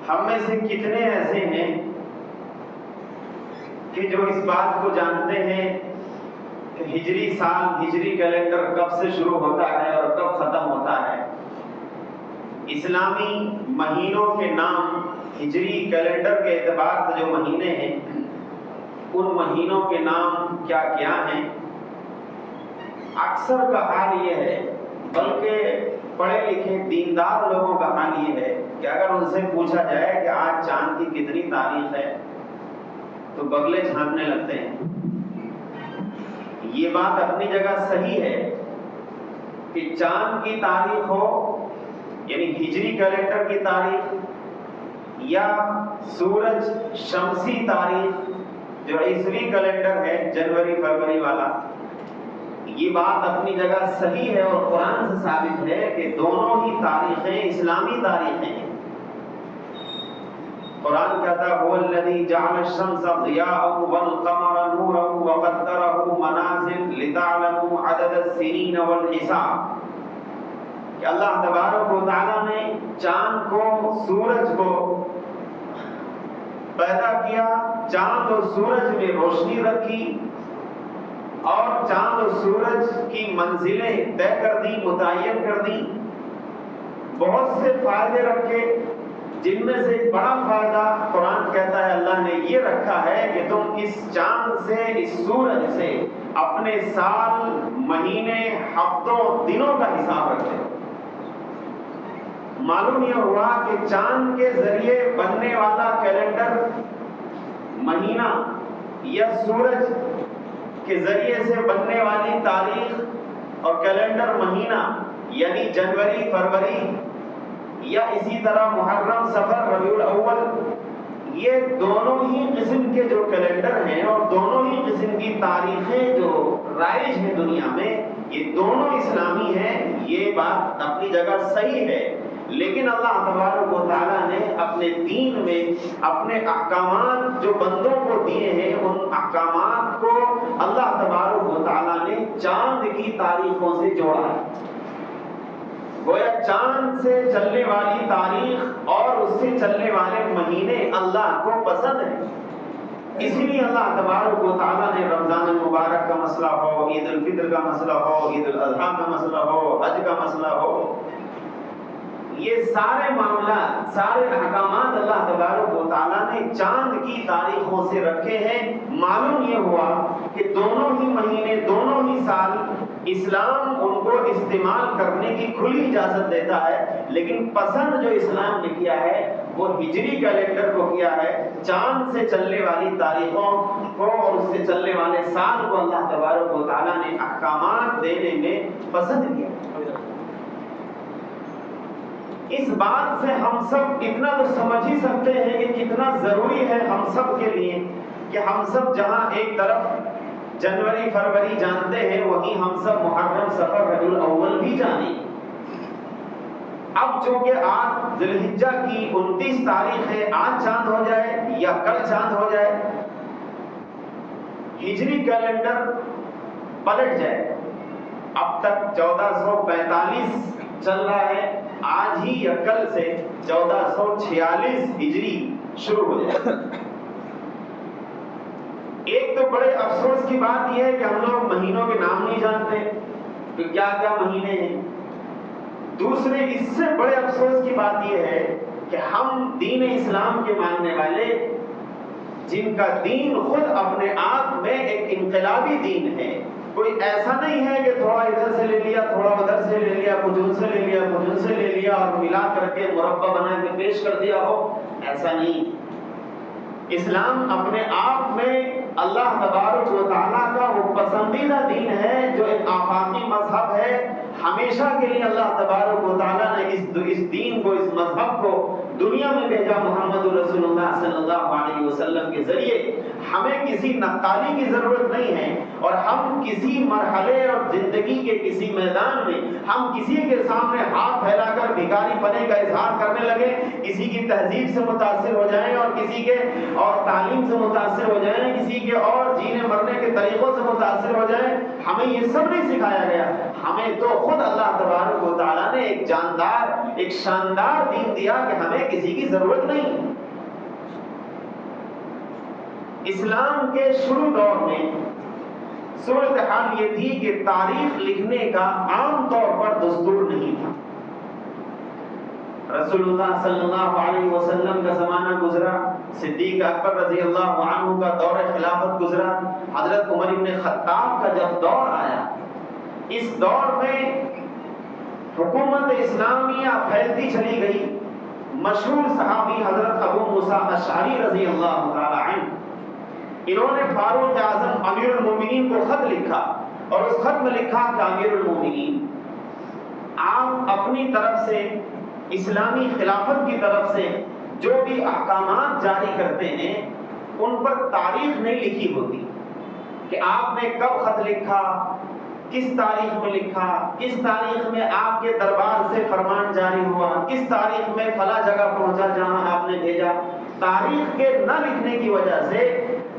ہم میں سے کتنے ایسے ہیں کہ جو اس بات کو جانتے ہیں کہ ہجری سال، ہجری کیلنڈر کب سے شروع ہوتا ہے اور کب ختم ہوتا ہے؟ اسلامی مہینوں کے نام ہجری کیلنڈر کے اعتبار سے جو مہینے ہیں ان مہینوں کے نام کیا کیا ہیں؟ اکثر کا حال یہ ہے، بلکہ پڑھے لکھے دیندار لوگوں کا حال یہ ہے کہ اگر ان سے پوچھا جائے کہ آج چاند کی کتنی تاریخ ہے تو بگلے جھانکنے لگتے ہیں۔ یہ بات اپنی جگہ صحیح ہے کہ چاند کی تاریخ ہو، یعنی ہجری کیلنڈر کی تاریخ، یا سورج شمسی تاریخ جو عیسوی کیلنڈر ہے جنوری فروری والا، یہ بات اپنی جگہ صحیح ہے اور قرآن سے ثابت ہے کہ دونوں ہی تاریخیں اسلامی تاریخیں ہیں۔ قرآن کہتا ہے هو الذی جعل الشمس ضیاء والقمر نورا وقدره منازل لتعلموا عدد السنین والحساب، کہ اللہ تبارک و تعالیٰ نے چاند کو، سورج کو پیدا کیا، چاند اور سورج میں روشنی رکھی اور چاند اور سورج کی منزلیں طے کر دی، متعین کر دی، بہت سے فائدے رکھے، جن میں سے ایک بڑا فائدہ قرآن کہتا ہے اللہ نے یہ رکھا ہے کہ تم اس چاند سے، اس سورج سے اپنے سال، مہینے، ہفتوں، دنوں کا حساب رکھتے ہو۔ معلوم یہ ہوا کہ چاند کے ذریعے بننے والا کیلنڈر مہینہ یا سورج کے ذریعے سے بننے والی تاریخ اور کیلنڈر مہینہ یعنی جنوری، فروری یا اسی طرح محرم، صفر، ربیع الاول، یہ دونوں ہی قسم کے جو کیلنڈر ہیں اور دونوں ہی قسم کی تاریخیں جو رائج ہیں دنیا میں، یہ دونوں اسلامی ہیں۔ یہ بات اپنی جگہ صحیح ہے، لیکن اللہ تبارک و تعالیٰ نے اپنے دین میں اپنے احکامات جو بندوں کو دیے ہیں، ان احکامات کو اللہ تبارک و تعالیٰ نے چاند کی تاریخوں سے جوڑا ہے۔ گویا چاند سے چلنے والی تاریخ اور اس سے چلنے والے مہینے اللہ کو پسند ہیں، اسی لیے اللہ تبارک و تعالیٰ نے رمضان المبارک کا مسئلہ ہو، عید الفطر کا مسئلہ ہو، عید الاضحیٰ کا مسئلہ ہو، حج کا مسئلہ ہو، یہ سارے معاملات، سارے احکامات اللہ تبارک و تعالیٰ نے چاند کی تاریخوں سے رکھے ہیں۔ معلوم یہ ہوا کہ دونوں ہی مہینے، دونوں ہی سال اسلام ان کو استعمال کرنے کی کھلی اجازت دیتا ہے، لیکن پسند جو اسلام نے کیا ہے وہ ہجری کیلنڈر کو کیا ہے، چاند سے چلنے والی تاریخوں کو اور اس سے چلنے والے سال کو اللہ تبارک و تعالیٰ نے احکامات دینے میں پسند کیا۔ اس بات سے ہم سب اتنا تو سمجھ ہی سکتے ہیں کہ کتنا ضروری ہے ہم سب کے لیے کہ ہم سب جہاں ایک طرف جنوری فروری جانتے ہیں، وہیں ہم سب محرم، صفر، ربیع الاول بھی جانیں۔ اب چونکہ آج ذی الحجہ کی 29 تاریخ ہے، آج چاند ہو جائے یا کل چاند ہو جائے، ہجری کیلنڈر پلٹ جائے، اب تک 1445 چل رہا ہے، آج ہی یا کل سے 1446 ہجری شروع ہو جائے۔ ایک تو بڑے افسوس کی بات یہ ہے کہ ہم لوگ مہینوں کے نام نہیں جانتے کہ کیا کیا مہینے ہیں۔ دوسرے اس سے بڑے افسوس کی بات یہ ہے کہ ہم دین اسلام کے ماننے والے، جن کا دین خود اپنے آپ میں ایک انقلابی دین ہے، کوئی ایسا نہیں ہے کہ تھوڑا ادھر سے لے لیا، تھوڑا ادھر سے لے لیا، کچھ ان سے لے لیا، کچھ ان سے لے لیا اور ملا کر کے مربع بنا کے پیش کر دیا ہو، ایسا نہیں۔ اسلام اپنے آپ میں اللہ تبارک و تعالیٰ کا وہ پسندیدہ دین ہے جو ایک آفاقی مذہب ہے۔ ہمیشہ کے لیے اللہ تبارک و تعالیٰ نے اس دین کو، اس مذہب کو دنیا میں بھیجا محمد رسول اللہ صلی اللہ علیہ وسلم کے ذریعے۔ ہمیں کسی نقالی کی ضرورت نہیں ہے، اور ہم کسی مرحلے اور زندگی کے کسی میدان میں ہم کسی کے سامنے ہاتھ پھیلا کر بھکاری پنے کا اظہار کرنے لگے، کسی کی تہذیب سے متاثر ہو جائیں اور کسی کے اور تعلیم سے متاثر ہو جائیں، کسی کے اور جینے مرنے کے طریقوں سے متاثر ہو جائیں۔ ہمیں یہ سب نہیں سکھایا گیا. ہمیں تو خود اللہ تبارک و تعالیٰ نے ایک جاندار ایک شاندار دین دیا کہ ہمیں کسی کی ضرورت نہیں. اسلام کے شروع دور میں صورتحال یہ تھی کہ تاریخ لکھنے کا عام طور پر دستور نہیں تھا. رسول اللہ صلی اللہ علیہ وسلم کا زمانہ گزرا، صدیق اکبر رضی اللہ عنہ کا دور خلافت گزرا، حضرت عمر بن خطاب کا جب دور آیا، اس دور میں حکومت اسلامیہ پھیلتی چلی گئی. مشہور صحابی حضرت ابو موسیٰ اشعری رضی اللہ تعالی عنہ، انہوں نے فاروق اعظم امیر المومنین کو خط لکھا اور اس خط میں لکھا کہ امیر المومنین، آپ اپنی طرف سے اسلامی خلافت کی طرف سے جو بھی احکامات جاری کرتے ہیں ان پر تاریخ نہیں لکھی ہوتی کہ آپ نے کب خط لکھا، کس تاریخ میں لکھا، کس تاریخ میں آپ کے دربار سے فرمان جاری ہوا، کس تاریخ میں فلاں جگہ پہنچا جہاں آپ نے بھیجا. تاریخ کے نہ لکھنے کی وجہ سے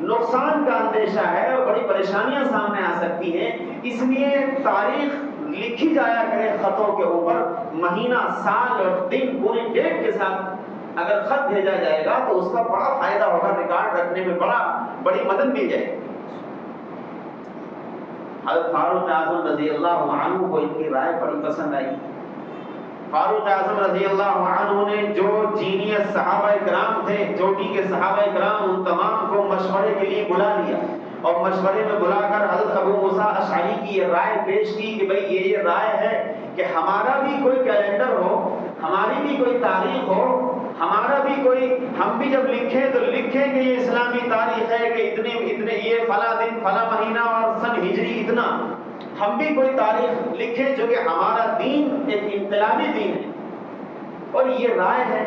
نقصان کا اندیشہ ہے اور بڑی پریشانیاں سامنے آ سکتی ہیں. اس لیے تاریخ لکھی جایا کرے خطوں کے اوپر، مہینہ، سال اور دن پوری ڈیٹ کے ساتھ اگر خط بھیجا جائے گا تو اس کا بڑا فائدہ ہوگا، ریکارڈ رکھنے میں بڑی مدد مل جائے. حضرت فاروق اعظم رضی اللہ عنہ کو ان کی رائے بڑی پسند آئی. فاروق اعظم رضی اللہ عنہ نے جو جینیس صحابہ کرام تھے، چوٹی کے صحابہ کرام، ان تمام کو مشورے کے لیے بلا لیا اور مشورے میں بلا کر حضرت ابو موسیٰ اشعری کی یہ رائے پیش کی کہ بھئی یہ رائے ہے کہ ہمارا بھی کوئی کیلنڈر ہو، ہماری بھی کوئی تاریخ ہو، ہمارا بھی کوئی، ہم بھی جب لکھیں تو لکھیں کہ یہ اسلامی تاریخ ہے کہ اتنے یہ فلاں دن فلاں مہینہ اور سن ہجری اتنا. ہم بھی کوئی تاریخ لکھیں جو کہ ہمارا دین ایک انقلابی دین ہے. اور یہ رائے ہے.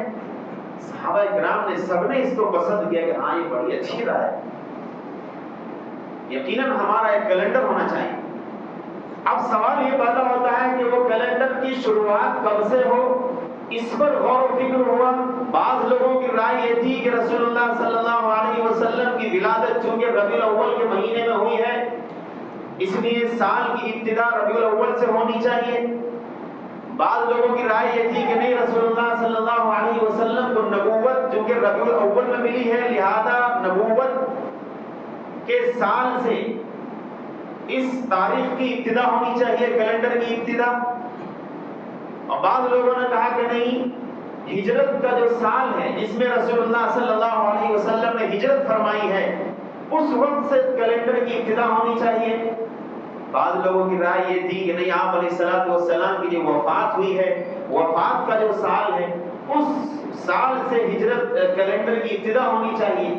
صحابہ کرام نے سب نے اس کو پسند کیا کہ ہاں یہ بڑی اچھی رائے ہے، یقیناً ہمارا ایک کیلنڈر ہونا چاہیے. اب سوال یہ پیدا ہوتا ہے کہ وہ کیلنڈر کی شروعات کب سے ہو، اس پر غور و فکر ہوا. بعض لوگوں کی رائے یہ تھی کہ رسول اللہ صلی اللہ علیہ وسلم کی ولادت چونکہ ربیع الاول کے مہینے میں ہوئی ہے، اس لیے سال کی ابتدا ربیع الاول سے ہونی چاہیے. بعض لوگوں کی رائے یہ تھی کہ نہیں، رسول اللہ صلی اللہ علیہ وسلم کو نبوت چونکہ ربیع الاول میں ملی ہے، لہذا نبوت کے سال سے اس تاریخ کی ابتدا ہونی چاہیے، کیلنڈر کی ابتدا. اور بعض لوگوں نے کہا کہ نہیں، ہجرت کا جو سال ہے جس میں رسول اللہ صلی اللہ علیہ وسلم نے ہجرت فرمائی ہے، اس وقت سے کیلنڈر کی ابتدا ہونی چاہیے. بعض لوگوں کی رائے یہ تھی کہ نہیں، آپ علیہ الصلوۃ والسلام کی جو وفات ہوئی ہے، وفات کا جو سال ہے اس سال سے ہجرت کیلنڈر کی ابتدا ہونی چاہیے.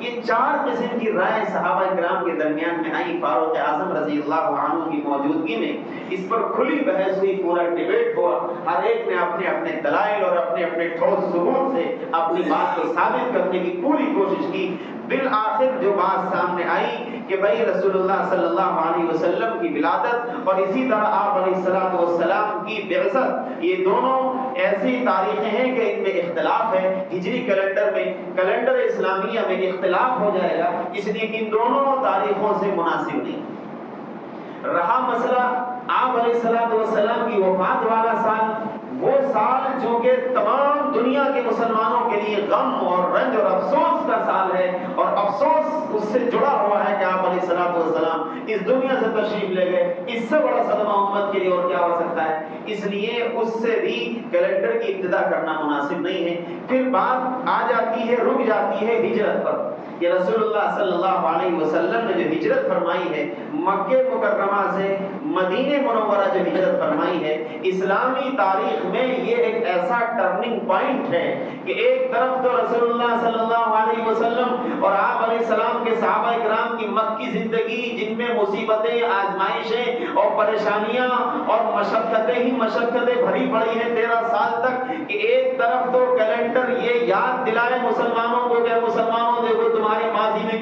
یہ چار قسم کی رائے صحابہ کرام کے درمیان میں آئی. فاروق اعظم رضی اللہ عنہ کی موجودگی میں اس پر کھلی بحث ہوئی، پورا ڈیبیٹ ہوا. ہر ایک نے اپنے اپنے دلائل اور اپنے اپنے ٹھوس ثبوت سے اپنی بات کو ثابت کرنے کی پوری کوشش کی. بالآخر جو بات سامنے آئی کہ بھائی رسول اللہ صلی اللہ علیہ وسلم کی ولادت اور اسی طرح آپ علیہ الصلوۃ والسلام کی بعثت، یہ دونوں ایسی تاریخیں ہیں کہ ان میں اختلاف ہے. ہجری کیلنڈر میں، کیلنڈر اسلامیہ میں اختلاف ہو جائے گا، اس لیے ان دونوں تاریخوں سے مناسب نہیں. رہا مسئلہ آپ علیہ الصلوۃ والسلام کی وفات والا سال، وہ سال جو کہ تمام دنیا کے مسلمانوں کے لیے غم اور رنج اور افسوس کا سال ہے، اور افسوس اس سے جڑا ہوا ہے کہ آپ علیہ الصلوۃ والسلام اس دنیا سے تشریف لے گئے. اس سے بڑا صدمہ امت کے لیے اور کیا ہو سکتا ہے؟ اس لیے اس سے بھی کیلنڈر کی ابتدا کرنا مناسب نہیں ہے. پھر بات آ جاتی ہے، رک جاتی ہے ہجرت پر کہ رسول اللہ صلی اللہ علیہ وسلم نے جو ہجرت فرمائی ہے، مکہ مکرمہ سے مدینہ منورہ جو ہجرت فرمائی ہے، اسلامی تاریخ میں یہ ایک ایسا ٹرننگ پوائنٹ ہے کہ ایک طرف تو رسول اللہ صلی اللہ علیہ وسلم اور آپ علیہ السلام کے صحابہ کرام کی مکی زندگی، جن میں مصیبتیں، آزمائشیں اور پریشانیاں اور مشقتیں ہی مشقتیں بھری پڑی ہیں 13 سال تک، کہ ایک طرف تو کیلنڈر یہ یاد دلائے مسلمانوں کو کہ مسلمانوں دیکھو تمہاری ماضی میں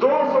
200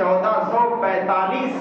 1445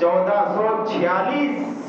1446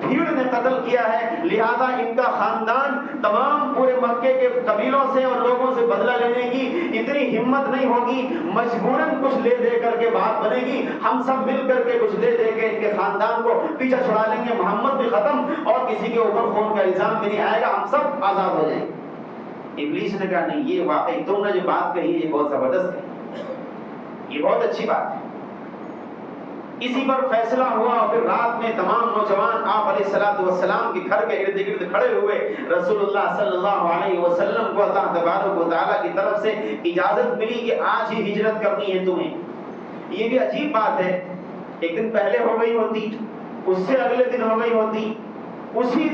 بھیڑ نے قتل کیا ہے، لہذا ان کا خاندان تمام پورے مکے کے قبیلوں سے اور لوگوں سے بدلہ لینے کی اتنی ہمت نہیں ہوگی، مجبوراً کچھ لے دے کر کے بات بنے گی، ہم سب مل کر کے کچھ دے دے کے ان کے خاندان کو پیچھے چھڑا لیں گے، محمد بھی ختم اور کسی کے اوپر خون کا الزام بھی نہیں آئے گا، ہم سب آزاد ہو جائیں گے۔ ابلیس نے کہا نہیں، یہ واقعی تم نے جو بات کہی یہ بہت زبردست ہے، یہ بہت اچھی بات ہے۔ اسی پر فیصلہ ہوا اور پھر رات میں تمام نوجوان آپ علیہ السلام کے گھر کے ارد گرد کھڑے ہوئے، رسول اللہ صلی اللہ علیہ وسلم کو اللہ تبارک و تعالیٰ کی طرف سے اجازت ملی کہ آج ہی ہجرت کرنی ہے تمہیں۔ یہ بھی عجیب بات ہے، ایک دن پہلے ہو گئی ہوتی، اس سے اگلے دن ہو گئی ہوتی، اسی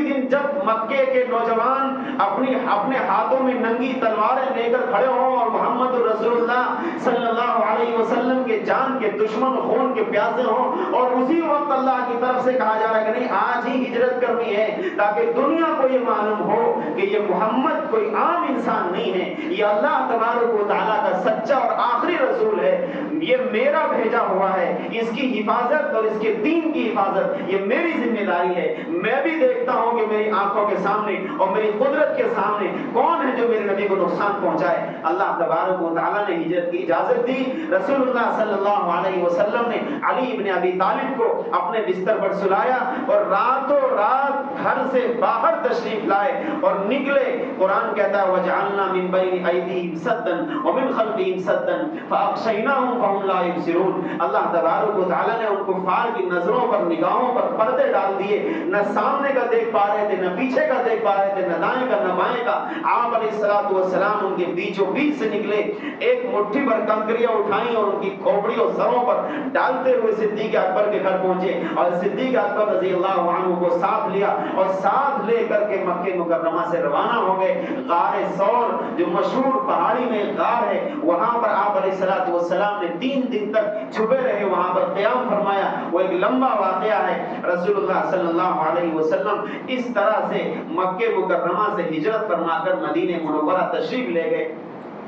دن جب مکے کے نوجوان اپنے ہاتھوں میں ننگی تلواریں لے کر کھڑے ہوں اور محمد رسول اللہ صلی اللہ علیہ وسلم کے جان کے دشمن، خون کے پیاسے ہوں، اور اسی وقت اللہ کی طرف سے کہا جا رہا ہے کہ نہیں آج ہی ہجرت کرنی ہے، تاکہ دنیا کو یہ معلوم ہو کہ یہ محمد کوئی عام انسان نہیں ہے، یہ اللہ تبارک و تعالیٰ کا سچا اور آخری رسول ہے، یہ میرا بھیجا ہوا ہے، اس کی حفاظت اور اس کے دین کی حفاظت یہ میری ذمہ داری ہے۔ میں بھی دیکھتا ہوں کہ میری آنکھوں کے سامنے اور میری قدرت کے سامنے کون ہے جو میرے نبی کو نقصان پہنچائے۔ اللہ تبارک و تعالیٰ نے ہجرت کی اجازت دی۔ رسول اللہ صلی اللہ علیہ وسلم نے علی ابن ابی طالب کو اپنے بستر پر سلایا اور راتوں رات گھر سے باہر تشریف لائے اور نکلے۔ قرآن کہتا ہے وَجَعَلْنَا مِن بَيْنِ أَيْدِيهِمْ سَدًّا وَمِنْ خَلْفِهِمْ سَدًّا فَأَغْشَيْنَاهُمْ فَهُمْ لَا يُبْصِرُونَ۔ اللہ تبارک و تعالیٰ نے ان کفار کی نظروں پر، نگاہوں پر پردے ڈال دیے، نہ سامنے کا دیکھ پا رہے تھے، نہ پیچھے کا دیکھ پا رہے تھے، نہ دائیں کا نہ بائیں کا۔ آپ علیہ السلام ان کے بیچوں بیچ سے نکلے، ایک مٹھی بھر کنکریاں اٹھائیں اور ان کی کھوپڑی اور سروں پر ڈالتے ہوئے صدیق اکبر کے گھر پہنچے اور صدیق اکبر رضی اللہ عنہ کو ساتھ لیا اور ساتھ لے کر کے مکہ مکرمہ سے روانہ ہو گئے۔ غار ثور جو مشہور پہاڑی میں غار ہے، وہاں پر آپ علیہ السلام نے 3 دن تک چھپے رہے، وہاں پر قیام فرمایا۔ وہ ایک لمبا واقعہ ہے۔ رسول اللہ صلی اللہ علیہ وسلم اس طرح سے مکہ مکرمہ سے ہجرت فرما کر مدینہ منورہ تشریف لے گئے۔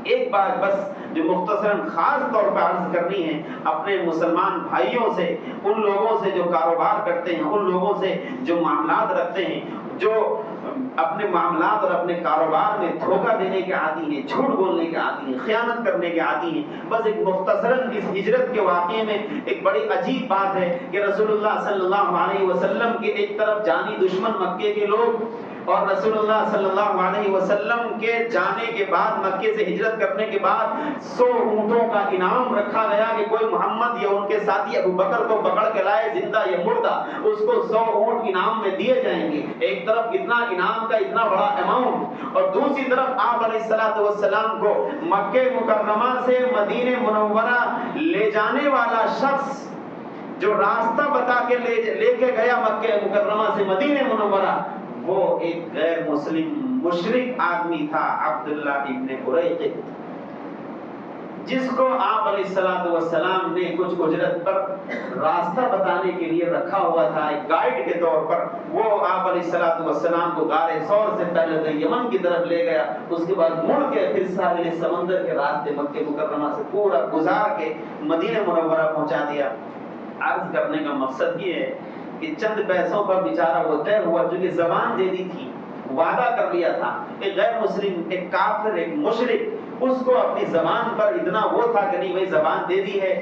ایک بات بس جو مختصراً خاص طور پر عرض کرنی ہے اپنے مسلمان بھائیوں سے، ان لوگوں سے جو کاروبار کرتے ہیں، ان لوگوں سے جو معاملات رکھتے ہیں، جو اپنے معاملات اور اپنے کاروبار میں دھوکہ دینے کے عادی ہیں، جھوٹ بولنے کے عادی ہیں، خیانت کرنے کے عادی ہیں۔ بس ایک مختصراً اس ہجرت کے واقعے میں ایک بڑی عجیب بات ہے کہ رسول اللہ صلی اللہ علیہ وسلم کے ایک طرف جانی دشمن مکے کے لوگ، اور رسول اللہ صلی اللہ علیہ وسلم کے جانے کے بعد، مکے سے ہجرت کرنے کے بعد 100 اونٹوں کا انعام رکھا گیا کہ کوئی محمد یا ان کے ساتھی ابو بکر کو پکڑ کے لائے زندہ یا مردہ، اس کو 100 اونٹ انعام میں دیے جائیں گے۔ ایک طرف اتنا انعام کا اتنا بڑا اماؤنٹ، اور دوسری طرف آپ علیہ السلام کو مکہ مکرمہ سے مدینہ منورہ لے جانے والا شخص جو راستہ بتا کے لے کے گیا مکہ مکرمہ سے مدینہ منورہ، وہ ایک غیر مسلم مشرک آدمی تھا، عبداللہ ابن قریظہ، جس کو آپ علیہ السلام نے کچھ اجرت پر راستہ بتانے کے لیے رکھا ہوا تھا، ایک گائیڈ کے طور پر۔ وہ آپ علیہ السلام کو غار ثور سے پہلے تو یمن کی طرف لے گیا، اس کے بعد مڑ کے پھر ساحل سمندر کے راستے مکہ مکرمہ سے پورا گزار کے مدینہ منورہ پہنچا دیا۔ عرض کرنے کا مقصد یہ ہے کہ چند پیسوں پر بیچارہ وہ طے ہوا، چونکہ زبان دے دی تھی، وعدہ کر لیا تھا، ایک غیر مسلم، ایک کافر، ایک مشرک، اس کو اپنی زبان پر اتنا وہ تھا کہ نہیں بھائی زبان دے دی ہے،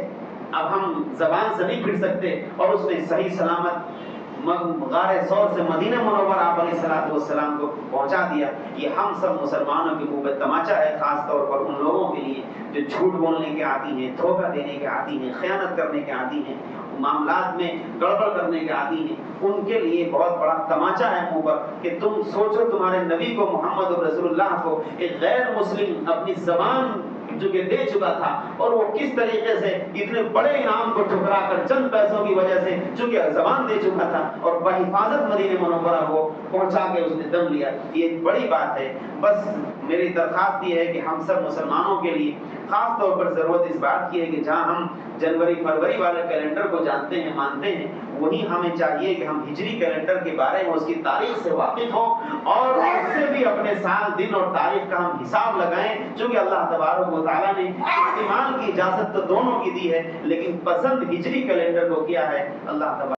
اب ہم زبان سے نہیں پھر سکتے، اور اس نے صحیح سلامت غار ثور سے مدینہ منورہ آپ علیہ السلام کو پہنچا دیا۔ یہ ہم سب مسلمانوں کے منہ پہ تماچا ہے، خاص طور پر ان لوگوں کے لیے جو جھوٹ بولنے کے عادی ہیں، دھوکہ دینے کے عادی ہیں، خیانت کرنے کے عادی ہیں، معاملات میں گڑبڑ کرنے کے عادی ہیں، ان کے لیے بہت بڑا تماچا ہے منہ پر کہ تم سوچو تمہارے نبی کو، محمد رسول اللہ کو، ایک غیر مسلم اپنی زبان جو کہ دے چکا تھا، اور وہ کس طریقے سے اتنے بڑے انعام کو ٹھکرا کر چند پیسوں کی وجہ سے چونکہ زبان دے چکا تھا اور بحفاظت مدینہ منورہ کو پہنچا کے اس نے دم لیا۔ یہ ایک بڑی بات ہے۔ بس میری درخواست یہ ہے کہ ہم سب مسلمانوں کے لیے خاص طور پر ضرورت اس بات کی ہے کہ جہاں ہم جنوری فروری والے کیلنڈر کو جانتے ہیں، مانتے ہیں، وہیں ہمیں چاہیے کہ ہم ہجری کیلنڈر کے بارے میں، اس کی تاریخ سے واقف ہوں اور اس سے بھی اپنے سال، دن اور تاریخ کا ہم حساب لگائیں، چونکہ اللہ تبارک و تعالیٰ نے استعمال کی اجازت تو دونوں کی دی ہے، لیکن پسند ہجری کیلنڈر کو کیا ہے اللہ تبارک